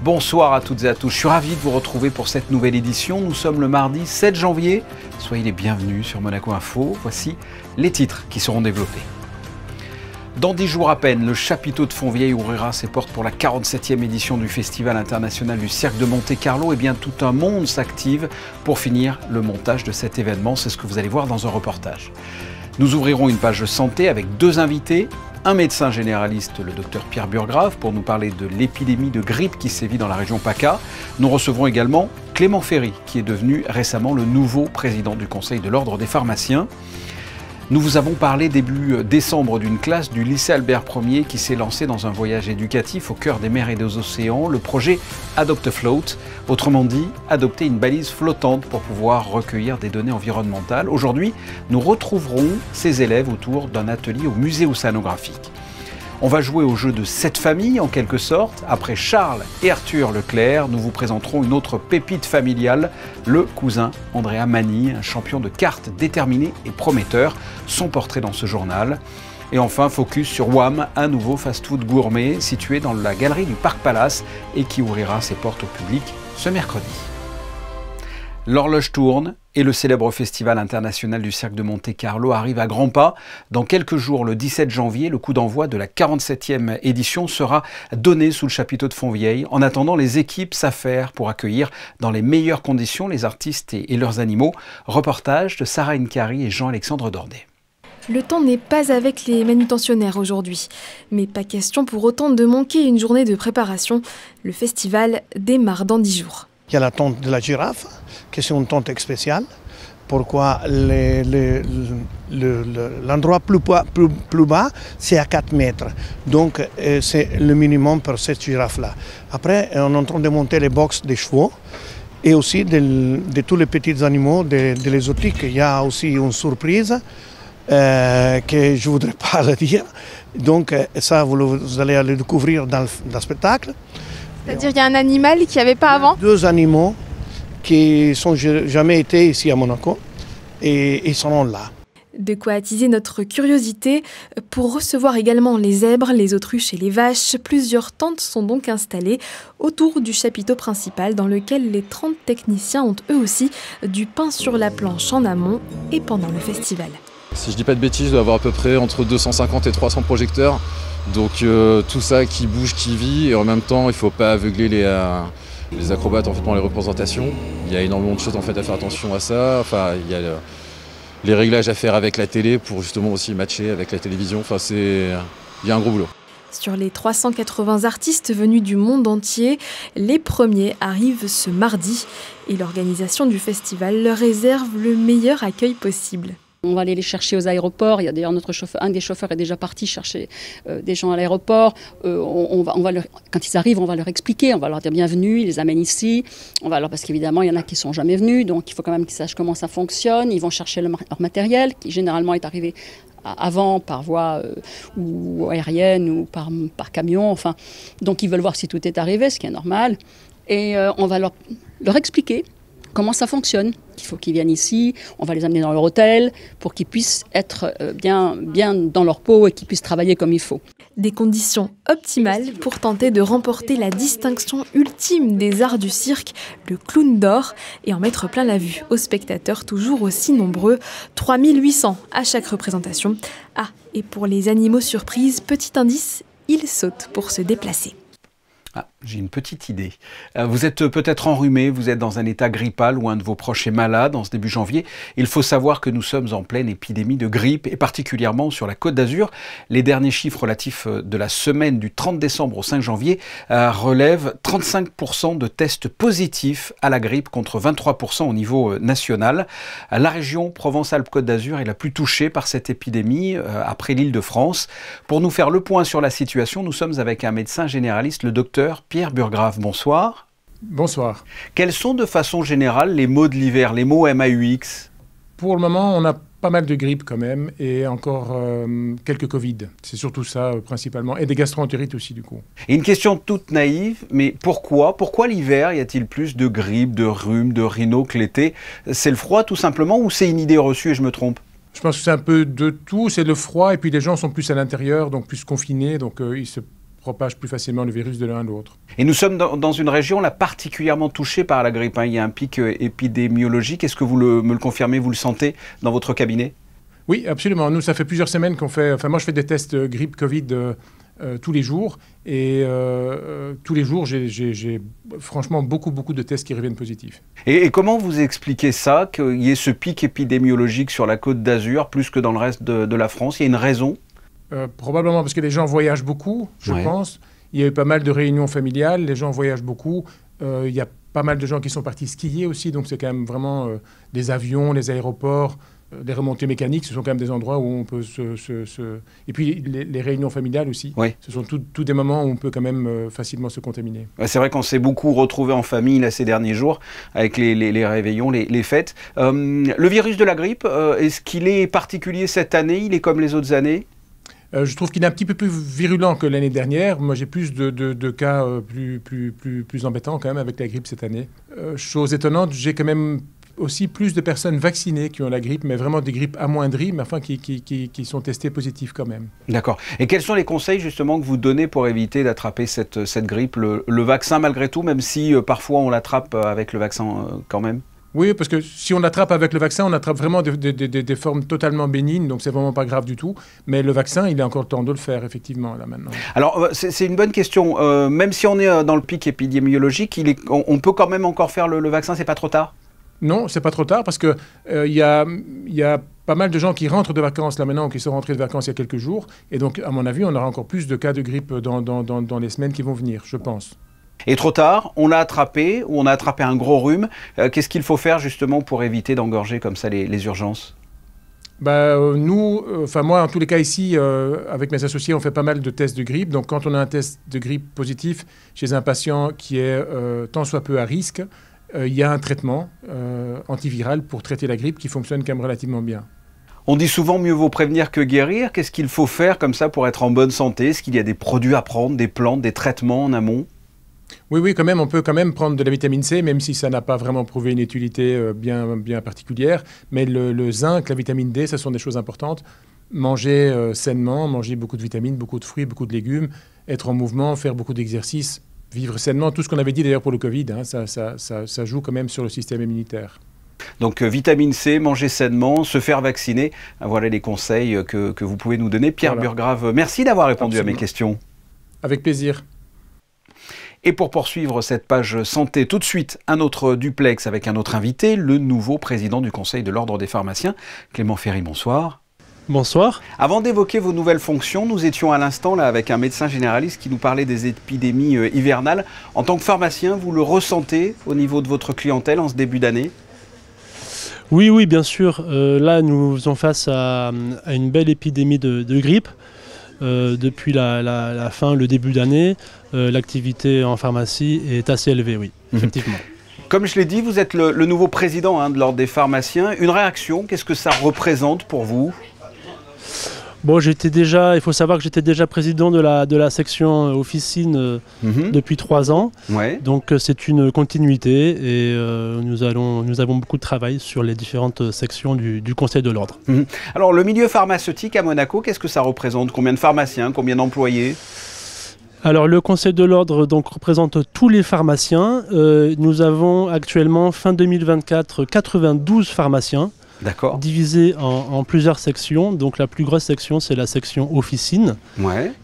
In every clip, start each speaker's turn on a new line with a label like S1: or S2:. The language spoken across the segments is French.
S1: Bonsoir à toutes et à tous, je suis ravi de vous retrouver pour cette nouvelle édition. Nous sommes le mardi 7 janvier, soyez les bienvenus sur Monaco Info. Voici les titres qui seront développés. Dans 10 jours à peine, le chapiteau de Fontvieille ouvrira ses portes pour la 47e édition du Festival international du cirque de Monte-Carlo. Et bien tout un monde s'active pour finir le montage de cet événement, c'est ce que vous allez voir dans un reportage. Nous ouvrirons une page de santé avec deux invités. Un médecin généraliste, le docteur Pierre Burgrave, pour nous parler de l'épidémie de grippe qui sévit dans la région PACA. Nous recevrons également Clément Ferry, qui est devenu récemment le nouveau président du Conseil de l'Ordre des pharmaciens. Nous vous avons parlé début décembre d'une classe du lycée Albert Ier qui s'est lancée dans un voyage éducatif au cœur des mers et des océans, le projet Adopt a Float, autrement dit, adopter une balise flottante pour pouvoir recueillir des données environnementales. Aujourd'hui, nous retrouverons ces élèves autour d'un atelier au musée océanographique. On va jouer au jeu de 7 familles en quelque sorte. Après Charles et Arthur Leclerc, nous vous présenterons une autre pépite familiale, le cousin Andrea Mani, un champion de cartes déterminé et prometteur. Son portrait dans ce journal. Et enfin, focus sur WAM, un nouveau fast-food gourmet situé dans la galerie du Parc Palace et qui ouvrira ses portes au public ce mercredi. L'horloge tourne et le célèbre Festival international du cirque de Monte-Carlo arrive à grands pas. Dans quelques jours, le 17 janvier, le coup d'envoi de la 47e édition sera donné sous le chapiteau de Fontvieille. En attendant, les équipes s'affairent pour accueillir dans les meilleures conditions les artistes et leurs animaux. Reportage de Sarah Nkari et Jean-Alexandre Dordet.
S2: Le temps n'est pas avec les manutentionnaires aujourd'hui. Mais pas question pour autant de manquer une journée de préparation. Le festival démarre dans 10 jours.
S3: Il y a la tente de la girafe, qui est une tente spéciale. Pourquoi l'endroit plus bas, c'est à 4 mètres. Donc c'est le minimum pour cette girafe-là. Après, on est en train de monter les box des chevaux et aussi de tous les petits animaux de l'exotique. Il y a aussi une surprise que je ne voudrais pas le dire. Donc ça, vous allez le découvrir dans le spectacle.
S2: C'est-à-dire qu'il y a un animal qu'il n'y avait pas avant?
S3: Deux animaux qui n'ont jamais été ici à Monaco et ils seront là.
S2: De quoi attiser notre curiosité. Pour recevoir également les zèbres, les autruches et les vaches, plusieurs tentes sont donc installées autour du chapiteau principal dans lequel les 30 techniciens ont eux aussi du pain sur la planche en amont et pendant le festival.
S4: Si je dis pas de bêtises, je dois avoir à peu près entre 250 et 300 projecteurs. Donc tout ça qui bouge, qui vit, et en même temps il ne faut pas aveugler les acrobates en fait, pendant les représentations. Il y a énormément de choses en fait, à faire attention à ça. Enfin, il y a les réglages à faire avec la télé pour justement aussi matcher avec la télévision. Enfin, il y a un gros boulot.
S2: Sur les 380 artistes venus du monde entier, les premiers arrivent ce mardi et l'organisation du festival leur réserve le meilleur accueil possible.
S5: On va aller les chercher aux aéroports. Il y a d'ailleurs un des chauffeurs est déjà parti chercher des gens à l'aéroport. Quand ils arrivent, on va leur expliquer, on va leur dire bienvenue, ils les amènent ici. Parce qu'évidemment, il y en a qui ne sont jamais venus, donc il faut quand même qu'ils sachent comment ça fonctionne. Ils vont chercher leur matériel, qui généralement est arrivé avant par voie ou aérienne ou par camion. Enfin, donc ils veulent voir si tout est arrivé, ce qui est normal. Et on va leur expliquer comment ça fonctionne. Il faut qu'ils viennent ici, on va les amener dans leur hôtel pour qu'ils puissent être bien dans leur peau et qu'ils puissent travailler comme il faut.
S2: Des conditions optimales pour tenter de remporter la distinction ultime des arts du cirque, le clown d'or, et en mettre plein la vue aux spectateurs toujours aussi nombreux, 3800 à chaque représentation. Ah, et pour les animaux surprises, petit indice, ils sautent pour se déplacer.
S1: Ah, j'ai une petite idée. Vous êtes peut-être enrhumé, vous êtes dans un état grippal ou un de vos proches est malade en ce début janvier. Il faut savoir que nous sommes en pleine épidémie de grippe et particulièrement sur la Côte d'Azur. Les derniers chiffres relatifs de la semaine du 30 décembre au 5 janvier relèvent 35% de tests positifs à la grippe contre 23% au niveau national. La région Provence-Alpes-Côte d'Azur est la plus touchée par cette épidémie après l'Île-de-France. Pour nous faire le point sur la situation, nous sommes avec un médecin généraliste, le docteur Pierre Burgrave. Bonsoir.
S6: Bonsoir.
S1: Quels sont de façon générale les maux de l'hiver, les maux MAUX?
S6: Pour le moment, on a pas mal de grippe quand même et encore quelques Covid. C'est surtout ça principalement. Et des gastro-entérites aussi du coup.
S1: Et une question toute naïve, mais pourquoi l'hiver y a-t-il plus de grippe, de rhume, de rhino que l'été? C'est le froid tout simplement ou c'est une idée reçue et je me trompe?
S6: Je pense que c'est un peu de tout. C'est le froid et puis les gens sont plus à l'intérieur, donc plus confinés. Donc ils se propagent plus facilement le virus de l'un à l'autre.
S1: Et nous sommes dans une région là, particulièrement touchée par la grippe, hein. Il y a un pic épidémiologique. Est-ce que vous me le confirmez, vous le sentez dans votre cabinet?
S6: Oui, absolument. Nous, ça fait plusieurs semaines qu'on fait... Enfin, moi, je fais des tests grippe Covid tous les jours. Et tous les jours, j'ai franchement beaucoup de tests qui reviennent positifs.
S1: Et comment vous expliquez ça, qu'il y ait ce pic épidémiologique sur la Côte d'Azur, plus que dans le reste de la France? Il y a une raison?
S6: Probablement parce que les gens voyagent beaucoup, je pense. Il y a eu pas mal de réunions familiales, les gens voyagent beaucoup. Il y a pas mal de gens qui sont partis skier aussi, donc c'est quand même vraiment des avions, les aéroports, les remontées mécaniques, ce sont quand même des endroits où on peut Et puis les réunions familiales aussi, ce sont tous des moments où on peut quand même facilement se contaminer.
S1: C'est vrai qu'on s'est beaucoup retrouvé en famille là, ces derniers jours, avec les réveillons, les fêtes. Le virus de la grippe, est-ce qu'il est particulier cette année? Il est comme les autres années?
S6: Je trouve qu'il est un petit peu plus virulent que l'année dernière. Moi, j'ai plus de cas plus embêtants quand même avec la grippe cette année. Chose étonnante, j'ai quand même aussi plus de personnes vaccinées qui ont la grippe, mais vraiment des grippes amoindries, mais enfin qui sont testées positives quand même. D'accord.
S1: Et quels sont les conseils justement que vous donnez pour éviter d'attraper cette grippe? Le vaccin malgré tout, même si parfois on l'attrape avec le vaccin quand même?
S6: Oui, parce que si on l'attrape avec le vaccin, on attrape vraiment des formes totalement bénignes, donc c'est vraiment pas grave du tout. Mais le vaccin, il est encore le temps de le faire, effectivement, là maintenant. Alors,
S1: c'est une bonne question. Même si on est dans le pic épidémiologique, on peut quand même encore faire le vaccin, c'est pas trop tard?
S6: Non, c'est pas trop tard, parce que il y a pas mal de gens qui rentrent de vacances là maintenant, qui sont rentrés de vacances il y a quelques jours. Et donc, à mon avis, on aura encore plus de cas de grippe dans les semaines qui vont venir, je pense.
S1: Et trop tard, on l'a attrapé, ou on a attrapé un gros rhume. Qu'est-ce qu'il faut faire justement pour éviter d'engorger comme ça les urgences?
S6: Moi en tous les cas ici, avec mes associés, on fait pas mal de tests de grippe. Donc quand on a un test de grippe positif chez un patient qui est tant soit peu à risque, il y a un traitement antiviral pour traiter la grippe qui fonctionne quand même relativement bien.
S1: On dit souvent mieux vaut prévenir que guérir. Qu'est-ce qu'il faut faire comme ça pour être en bonne santé? Est-ce qu'il y a des produits à prendre, des plantes, des traitements en amont?
S6: Oui, quand même, on peut quand même prendre de la vitamine C, même si ça n'a pas vraiment prouvé une utilité bien particulière. Mais le zinc, la vitamine D, ce sont des choses importantes. Manger sainement, manger beaucoup de vitamines, beaucoup de fruits, beaucoup de légumes, être en mouvement, faire beaucoup d'exercices, vivre sainement. Tout ce qu'on avait dit d'ailleurs pour le Covid, hein, ça joue quand même sur le système immunitaire.
S1: Donc vitamine C, manger sainement, se faire vacciner. Voilà les conseils que vous pouvez nous donner. Pierre Burgrave, merci d'avoir répondu à mes questions.
S6: Avec plaisir.
S1: Et pour poursuivre cette page santé, tout de suite, un autre duplex avec un autre invité, le nouveau président du Conseil de l'Ordre des pharmaciens, Clément Ferry, bonsoir.
S7: Bonsoir.
S1: Avant d'évoquer vos nouvelles fonctions, nous étions à l'instant là avec un médecin généraliste qui nous parlait des épidémies hivernales. En tant que pharmacien, vous le ressentez au niveau de votre clientèle en ce début d'année?
S7: Oui, bien sûr. Là, nous faisons face à une belle épidémie de grippe. Depuis la fin, le début d'année, l'activité en pharmacie est assez élevée, oui, effectivement.
S1: Comme je l'ai dit, vous êtes le nouveau président de l'Ordre des pharmaciens. Une réaction, qu'est-ce que ça représente pour vous?
S7: Bon, il faut savoir que j'étais déjà président de la section officine depuis 3 ans. Ouais. Donc c'est une continuité et nous avons beaucoup de travail sur les différentes sections du Conseil de l'Ordre.
S1: Alors le milieu pharmaceutique à Monaco, qu'est-ce que ça représente? Combien de pharmaciens? Combien d'employés?
S7: Alors le Conseil de l'Ordre représente tous les pharmaciens. Nous avons actuellement, fin 2024, 92 pharmaciens. Divisé en plusieurs sections. Donc la plus grosse section, c'est la section officine,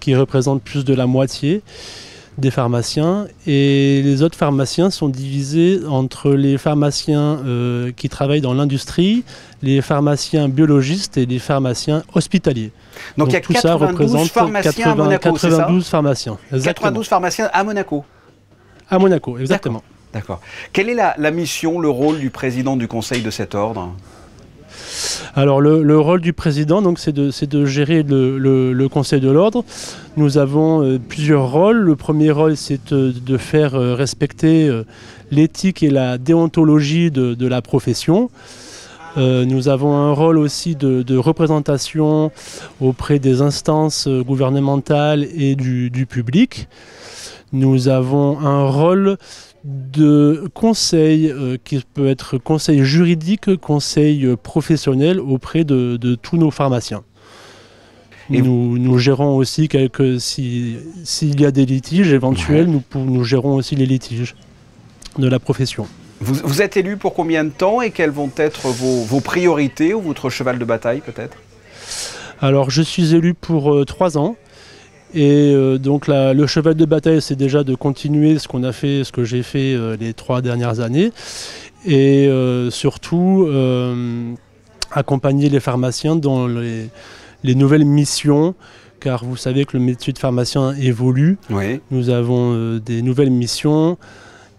S7: qui représente plus de la moitié des pharmaciens. Et les autres pharmaciens sont divisés entre les pharmaciens qui travaillent dans l'industrie, les pharmaciens biologistes et les pharmaciens hospitaliers.
S1: Donc il y a
S7: tout
S1: 92
S7: ça représente
S1: pharmaciens à Monaco,
S7: 92 pharmaciens. Exactement.
S1: 92 pharmaciens à Monaco.
S7: À Monaco, exactement.
S1: D'accord. Quelle est la mission, le rôle du président du Conseil de cet ordre?
S7: Alors le rôle du président, c'est de gérer le Conseil de l'Ordre. Nous avons plusieurs rôles. Le premier rôle, c'est de faire respecter l'éthique et la déontologie de la profession. Nous avons un rôle aussi de représentation auprès des instances gouvernementales et du public. Nous avons un rôle de conseil qui peut être conseil juridique, conseil professionnel auprès de tous nos pharmaciens. Nous gérons aussi s'il y a des litiges éventuels, nous gérons aussi les litiges de la profession.
S1: Vous êtes élu pour combien de temps et quelles vont être vos priorités ou votre cheval de bataille peut-être?
S7: Alors je suis élu pour 3 ans et donc le cheval de bataille c'est déjà de continuer ce que j'ai fait les 3 dernières années et surtout accompagner les pharmaciens dans les nouvelles missions, car vous savez que le métier de pharmacien évolue. Oui. Nous avons des nouvelles missions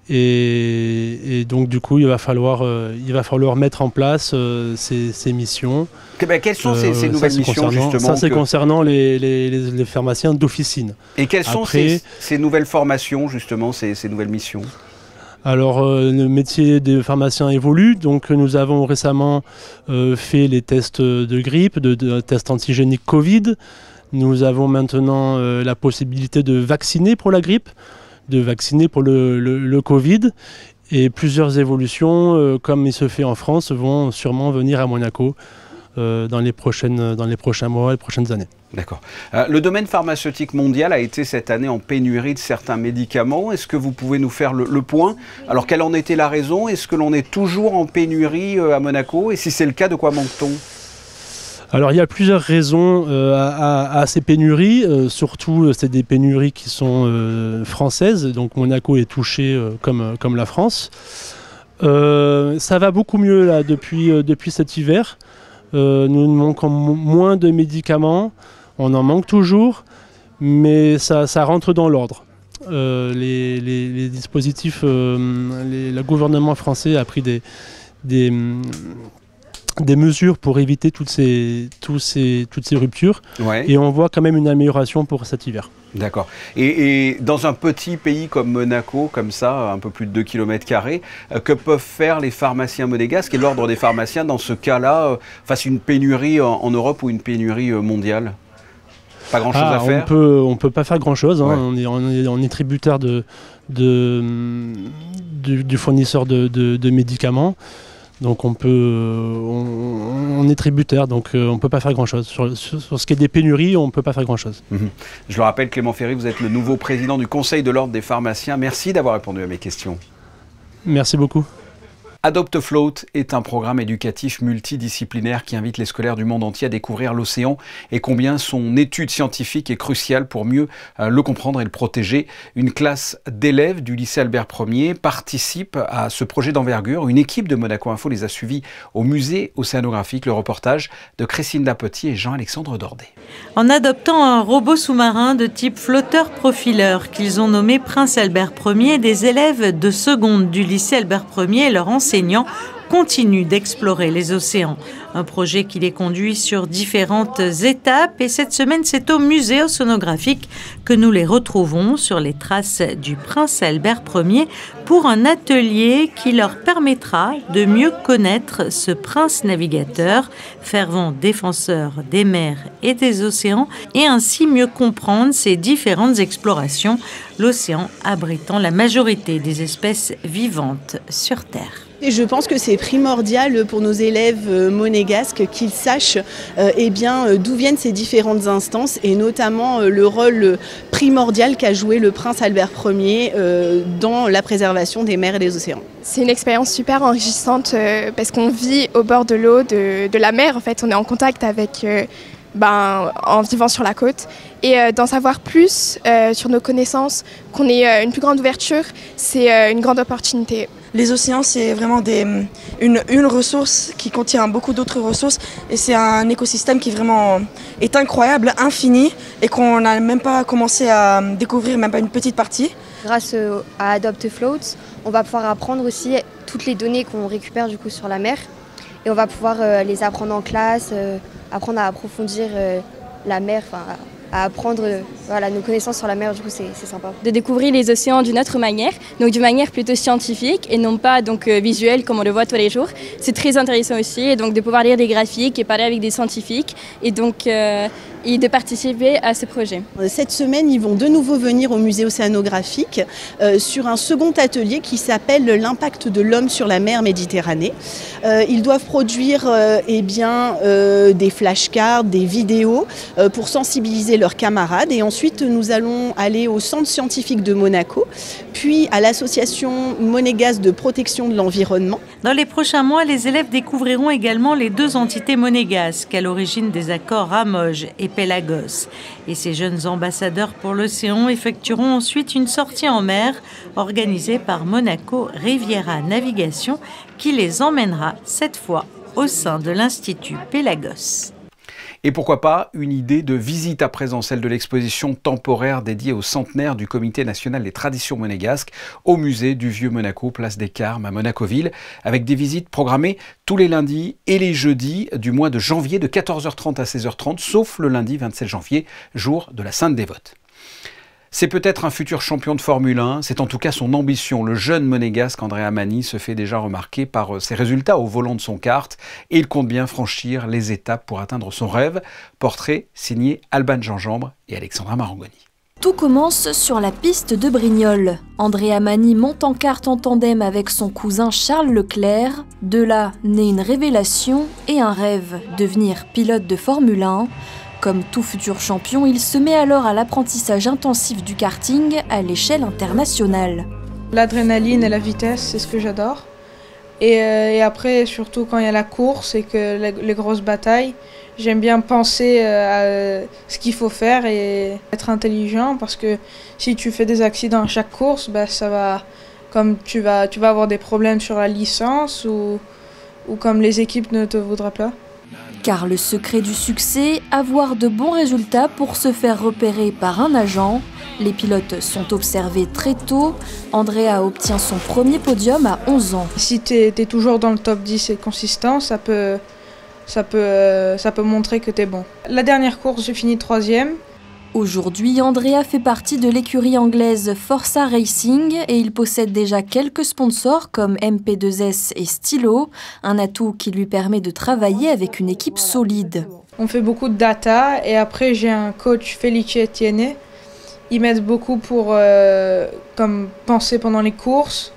S7: et donc du coup il va falloir mettre en place ces missions.
S1: Quelles sont ces nouvelles missions justement?
S7: Ça c'est concernant les pharmaciens d'officine.
S1: Et quelles sont ces nouvelles formations justement, ces nouvelles missions?
S7: Alors le métier des pharmaciens évolue, donc nous avons récemment fait les tests de grippe, de tests antigéniques Covid. Nous avons maintenant la possibilité de vacciner pour la grippe, de vacciner pour le Covid. Et plusieurs évolutions, comme il se fait en France, vont sûrement venir à Monaco dans les prochains mois et les prochaines années.
S1: D'accord. Le domaine pharmaceutique mondial a été cette année en pénurie de certains médicaments. Est-ce que vous pouvez nous faire le point? Alors, quelle en était la raison? Est-ce que l'on est toujours en pénurie à Monaco? Et si c'est le cas, de quoi manque-t-on?
S7: Alors, il y a plusieurs raisons à ces pénuries. Surtout, c'est des pénuries qui sont françaises. Donc, Monaco est touché comme la France. Ça va beaucoup mieux là, depuis cet hiver. Nous manquons moins de médicaments. On en manque toujours, mais ça rentre dans l'ordre. Les dispositifs, le gouvernement français a pris des mesures pour éviter toutes ces ruptures. Ouais. Et on voit quand même une amélioration pour cet hiver.
S1: D'accord. Et dans un petit pays comme Monaco, comme ça, un peu plus de 2 km², que peuvent faire les pharmaciens monégasques et l'ordre des pharmaciens dans ce cas-là, face à une pénurie en Europe ou une pénurie mondiale? Pas grand-chose à faire?
S7: On peut pas faire grand-chose. Hein. Ouais. On est tributaire du fournisseur de médicaments. Donc on est tributaire, donc on ne peut pas faire grand-chose. Sur ce qui est des pénuries, on ne peut pas faire grand-chose.
S1: Je le rappelle, Clément Ferry, vous êtes le nouveau président du Conseil de l'Ordre des pharmaciens. Merci d'avoir répondu à mes questions.
S7: Merci beaucoup.
S1: Adopt a Float est un programme éducatif multidisciplinaire qui invite les scolaires du monde entier à découvrir l'océan et combien son étude scientifique est cruciale pour mieux le comprendre et le protéger. Une classe d'élèves du lycée Albert Ier participe à ce projet d'envergure. Une équipe de Monaco Info les a suivis au musée océanographique. Le reportage de Christine Petit et Jean-Alexandre Dordet.
S8: En adoptant un robot sous-marin de type flotteur-profileur qu'ils ont nommé Prince Albert Ier, des élèves de seconde du lycée Albert Ier et leur enseignants continuent d'explorer les océans. Un projet qui les conduit sur différentes étapes et cette semaine, c'est au musée océanographique que nous les retrouvons sur les traces du Prince Albert Ier pour un atelier qui leur permettra de mieux connaître ce prince navigateur, fervent défenseur des mers et des océans et ainsi mieux comprendre ses différentes explorations, l'océan abritant la majorité des espèces vivantes sur Terre.
S9: Et je pense que c'est primordial pour nos élèves monégasques qu'ils sachent d'où viennent ces différentes instances et notamment le rôle primordial qu'a joué le prince Albert Ier dans la préservation des mers et des océans.
S10: C'est une expérience super enrichissante parce qu'on vit au bord de l'eau, de la mer. En fait, on est en contact avec... en vivant sur la côte et d'en savoir plus sur nos connaissances, qu'on ait une plus grande ouverture, c'est une grande opportunité.
S11: Les océans, c'est vraiment une ressource qui contient beaucoup d'autres ressources et c'est un écosystème qui vraiment est incroyable, infini et qu'on n'a même pas commencé à découvrir, même pas une petite partie.
S12: Grâce à Adopt a Float, on va pouvoir apprendre aussi toutes les données qu'on récupère du coup sur la mer et on va pouvoir les apprendre en classe, apprendre à approfondir la mer, apprendre nos connaissances sur la mer, du coup c'est sympa.
S13: De découvrir les océans d'une autre manière, donc d'une manière plutôt scientifique et non pas donc visuelle comme on le voit tous les jours. C'est très intéressant aussi, et donc de pouvoir lire des graphiques et parler avec des scientifiques et donc et de participer à ce projet.
S9: Cette semaine, ils vont de nouveau venir au musée océanographique sur un second atelier qui s'appelle l'impact de l'homme sur la mer Méditerranée. Ils doivent produire des flashcards, des vidéos pour sensibiliser leurs camarades, et ensuite nous allons aller au centre scientifique de Monaco, puis à l'association monégasque de protection de l'environnement.
S8: Dans les prochains mois, les élèves découvriront également les deux entités monégasques à l'origine des accords Ramoge et Pélagos. Et ces jeunes ambassadeurs pour l'océan effectueront ensuite une sortie en mer organisée par Monaco Riviera Navigation qui les emmènera cette fois au sein de l'Institut Pélagos.
S1: Et pourquoi pas une idée de visite à présent, celle de l'exposition temporaire dédiée au centenaire du Comité national des traditions monégasques au musée du Vieux Monaco, place des Carmes à Monaco-Ville, avec des visites programmées tous les lundis et les jeudis du mois de janvier de 14h30 à 16h30, sauf le lundi 27 janvier, jour de la Sainte Dévote. C'est peut-être un futur champion de Formule 1, c'est en tout cas son ambition. Le jeune monégasque Andrea Mani se fait déjà remarquer par ses résultats au volant de son kart et il compte bien franchir les étapes pour atteindre son rêve. Portrait signé Alban Gingembre et Alexandra Marangoni.
S14: Tout commence sur la piste de Brignoles. Andrea Mani monte en kart en tandem avec son cousin Charles Leclerc. De là naît une révélation et un rêve, devenir pilote de Formule 1. Comme tout futur champion, il se met alors à l'apprentissage intensif du karting à l'échelle internationale.
S15: L'adrénaline et la vitesse, c'est ce que j'adore. Et après, surtout quand il y a la course et que les grosses batailles, j'aime bien penser à ce qu'il faut faire et être intelligent, parce que si tu fais des accidents à chaque course, ça va, comme tu vas avoir des problèmes sur la licence ou comme les équipes ne te voudraient pas.
S14: Car le secret du succès, avoir de bons résultats pour se faire repérer par un agent. Les pilotes sont observés très tôt. Andrea obtient son premier podium à 11 ans.
S15: Si tu es toujours dans le top 10 et consistant, ça peut montrer que tu es bon. La dernière course, j'ai fini 3e.
S14: Aujourd'hui, Andrea fait partie de l'écurie anglaise Forza Racing et il possède déjà quelques sponsors comme MP2S et Stylo, un atout qui lui permet de travailler avec une équipe solide.
S15: On fait beaucoup de data et après j'ai un coach, Felice Etienne. Il m'aide beaucoup pour comme penser pendant les courses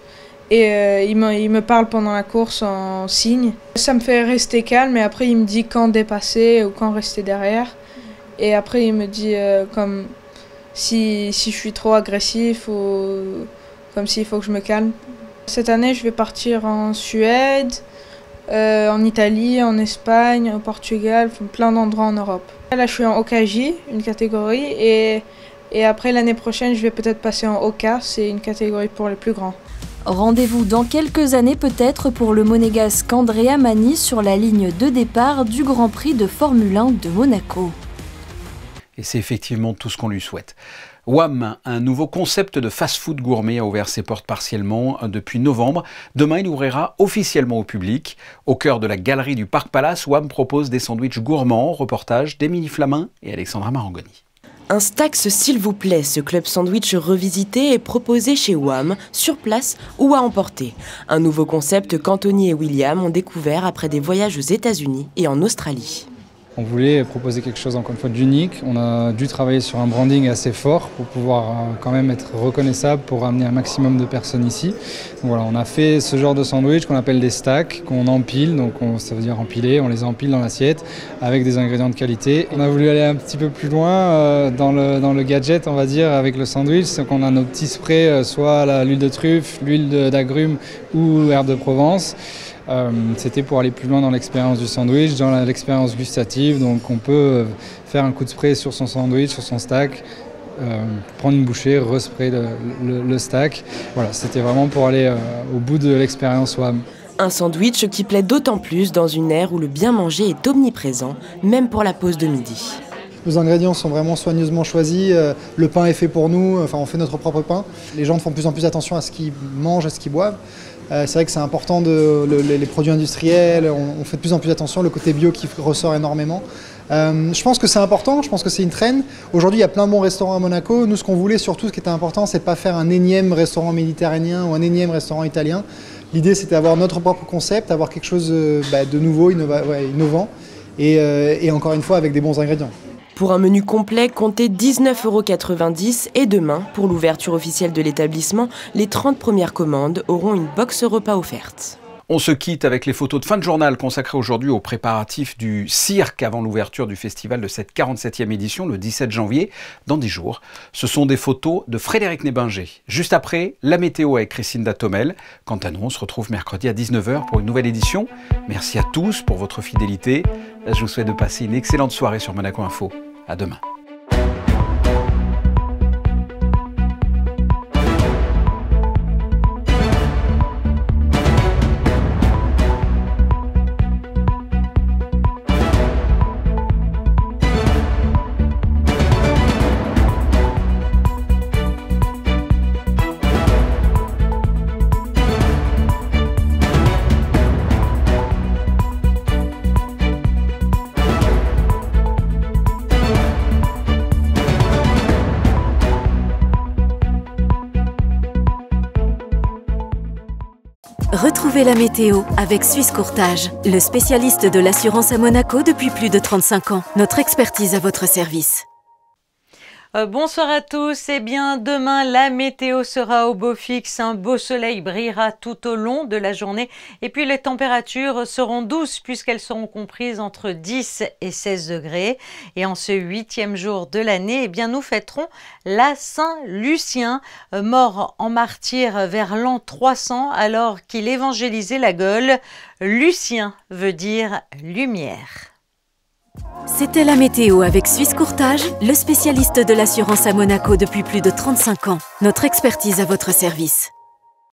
S15: et il me parle pendant la course en signe. Ça me fait rester calme et après il me dit quand dépasser ou quand rester derrière. Et après, il me dit comme si je suis trop agressif ou comme s'il faut que je me calme. Cette année, je vais partir en Suède, en Italie, en Espagne, au Portugal, plein d'endroits en Europe. Là, je suis en OKJ, une catégorie, et après l'année prochaine, je vais peut-être passer en OK, c'est une catégorie pour les plus grands.
S14: Rendez-vous dans quelques années peut-être pour le monégasque Andrea Mani sur la ligne de départ du Grand Prix de Formule 1 de Monaco.
S1: Et c'est effectivement tout ce qu'on lui souhaite. WAM, un nouveau concept de fast-food gourmet, a ouvert ses portes partiellement depuis novembre. Demain, il ouvrira officiellement au public. Au cœur de la galerie du Parc Palace, WAM propose des sandwichs gourmands. Reportage d'Émilie Flamin et Alexandra Marangoni.
S16: Un Stax s'il vous plaît, ce club sandwich revisité est proposé chez WAM, sur place ou à emporter. Un nouveau concept qu'Anthony et William ont découvert après des voyages aux États-Unis et en Australie.
S17: On voulait proposer quelque chose encore une fois d'unique. On a dû travailler sur un branding assez fort pour pouvoir quand même être reconnaissable pour ramener un maximum de personnes ici. Donc voilà, on a fait ce genre de sandwich qu'on appelle des stacks, qu'on empile, donc ça veut dire empiler, on les empile dans l'assiette avec des ingrédients de qualité. On a voulu aller un petit peu plus loin dans le gadget, on va dire, avec le sandwich. Donc on a nos petits sprays, soit l'huile de truffe, l'huile d'agrumes ou herbe de Provence. C'était pour aller plus loin dans l'expérience du sandwich, dans l'expérience gustative. Donc on peut faire un coup de spray sur son sandwich, sur son stack, prendre une bouchée, respray le stack. Voilà, c'était vraiment pour aller au bout de l'expérience WAM.
S16: Un sandwich qui plaît d'autant plus dans une ère où le bien manger est omniprésent, même pour la pause de midi.
S18: Nos ingrédients sont vraiment soigneusement choisis, le pain est fait pour nous, enfin on fait notre propre pain. Les gens font de plus en plus attention à ce qu'ils mangent, à ce qu'ils boivent. C'est vrai que c'est important, les produits industriels, on fait de plus en plus attention, le côté bio qui ressort énormément. Je pense que c'est important, je pense que c'est une trend. Aujourd'hui, il y a plein de bons restaurants à Monaco. Nous, ce qu'on voulait surtout, ce qui était important, c'est de ne pas faire un énième restaurant méditerranéen ou un énième restaurant italien. L'idée, c'était d'avoir notre propre concept, avoir quelque chose de nouveau, innovant et encore une fois avec des bons ingrédients.
S16: Pour un menu complet, comptez 19,90 € et demain, pour l'ouverture officielle de l'établissement, les 30 premières commandes auront une box repas offerte.
S1: On se quitte avec les photos de fin de journal consacrées aujourd'hui aux préparatifs du cirque avant l'ouverture du festival de cette 47e édition, le 17 janvier, dans 10 jours. Ce sont des photos de Frédéric Nébinger. Juste après, la météo avec Christine Datomel. Quant à nous, on se retrouve mercredi à 19 h pour une nouvelle édition. Merci à tous pour votre fidélité. Je vous souhaite de passer une excellente soirée sur Monaco Info. À demain.
S19: Retrouvez la météo avec Suisse Courtage, le spécialiste de l'assurance à Monaco depuis plus de 35 ans. Notre expertise à votre service.
S8: Bonsoir à tous. Eh bien, demain, la météo sera au beau fixe. Un beau soleil brillera tout au long de la journée. Et puis, les températures seront douces puisqu'elles seront comprises entre 10 et 16 degrés. Et en ce 8e jour de l'année, eh bien, nous fêterons la Saint-Lucien, mort en martyr vers l'an 300 alors qu'il évangélisait la Gaule. Lucien veut dire lumière.
S19: C'était la météo avec Suisse Courtage, le spécialiste de l'assurance à Monaco depuis plus de 35 ans. Notre expertise à votre service.